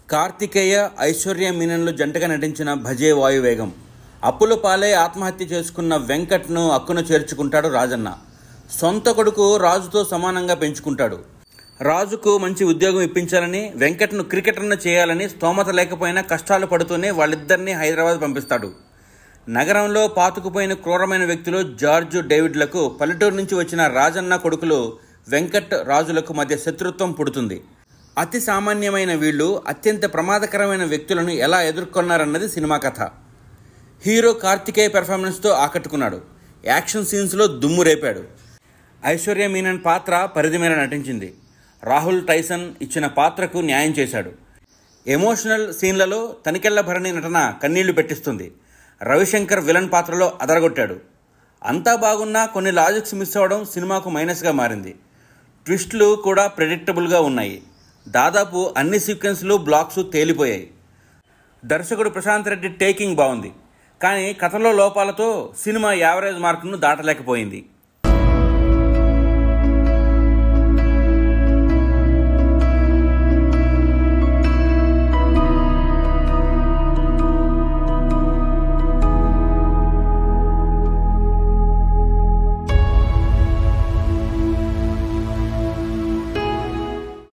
కార్తికేయ, ఐశ్వర్య మీనన్లు జంటగా నటించిన భజే వాయువేగం. అప్పుల పాలై ఆత్మహత్య చేసుకున్న వెంకట్ను అక్కున చేర్చుకుంటాడు రాజన్న. సొంత కొడుకు రాజుతో సమానంగా పెంచుకుంటాడు. రాజుకు మంచి ఉద్యోగం ఇప్పించాలని, వెంకట్ను క్రికెటర్ను చేయాలని స్తోమత లేకపోయినా కష్టాలు పడుతూనే వాళ్ళిద్దరినీ హైదరాబాద్ పంపిస్తాడు. నగరంలో పాతుకుపోయిన క్రూరమైన వ్యక్తులు జార్జ్, డేవిడ్లకు పల్లెటూరు నుంచి వచ్చిన రాజన్న కొడుకులు వెంకట్, రాజులకు మధ్య శత్రుత్వం పుడుతుంది. అతి సామాన్యమైన వీళ్ళు అత్యంత ప్రమాదకరమైన వ్యక్తులను ఎలా ఎదుర్కొన్నారన్నది సినిమా కథ. హీరో కార్తికేయ పెర్ఫార్మెన్స్తో ఆకట్టుకున్నాడు. యాక్షన్ సీన్స్లో దుమ్ము రేపాడు. ఐశ్వర్య మీనన్ పాత్ర పరిధి మేర నటించింది. రాహుల్ టైసన్ ఇచ్చిన పాత్రకు న్యాయం చేశాడు. ఎమోషనల్ సీన్లలో తనికెళ్ల భరణి నటన కన్నీళ్లు పెట్టిస్తుంది. రవిశంకర్ విలన్ పాత్రలో అదరగొట్టాడు. అంతా బాగున్నా కొన్ని లాజిక్స్ మిస్ అవ్వడం సినిమాకు మైనస్గా మారింది. ట్విస్టులు కూడా ప్రెడిక్టబుల్గా ఉన్నాయి. దాదాపు అన్ని సీక్వెన్స్లు, బ్లాక్స్ తేలిపోయాయి. దర్శకుడు ప్రశాంత్ రెడ్డి టేకింగ్ బాగుంది, కానీ కథలో లోపాలతో సినిమా యావరేజ్ మార్కును దాటలేకపోయింది.